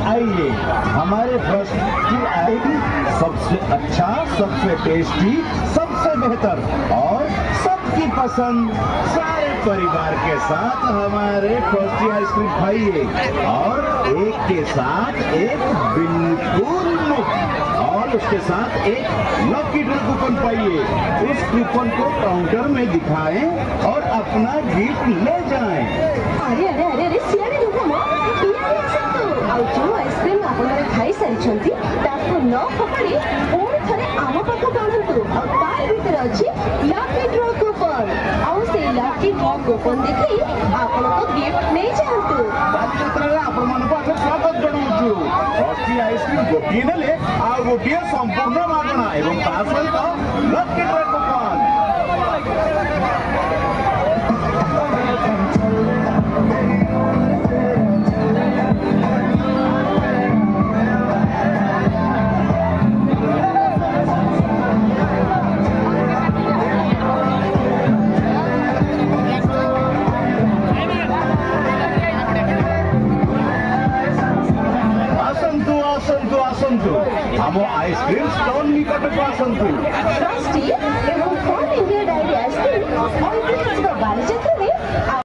आइए, हमारे फ्रस्टी आइए सबसे अच्छा, सबसे टेस्टी, सबसे बेहतर और सबकी पसंद। सारे परिवार के साथ हमारे फ्रस्टी आइसक्रीम खाइए और एक के साथ एक बिल्कुल मुफ्त और उसके साथ एक लकी ड्रॉ कूपन पाइए। उस कूपन को काउंटर में दिखाएं और अपना गिफ्ट ले जाएं। अरे अरे अरे अरे सियारे दुखम पियारे आसतु आउ जो आइसक्रीम आपण खाई सारी ताको न फकाड़ी पुणी थरे आम पाखु आनतु और तार भीतर अछि लकी ड्रॉ कूपन आउ से लकी ड्रॉ कूपन देखि आपण को गिफ्ट नै जांतु। बालियात्रा रे आपण मन को स्वागत जणाउछु। फ्रस्टी आइसक्रीम गोटिए नेले आ गोटिए संपूर्ण मागणा एवं ता सहित लकी ड्रॉ कूपन। हम आइसक्रीम स्टोन निकट को आसंतु। फ्रस्टी एवं फन इंडिया डायरी आइसक्रीम और बालियात्रा में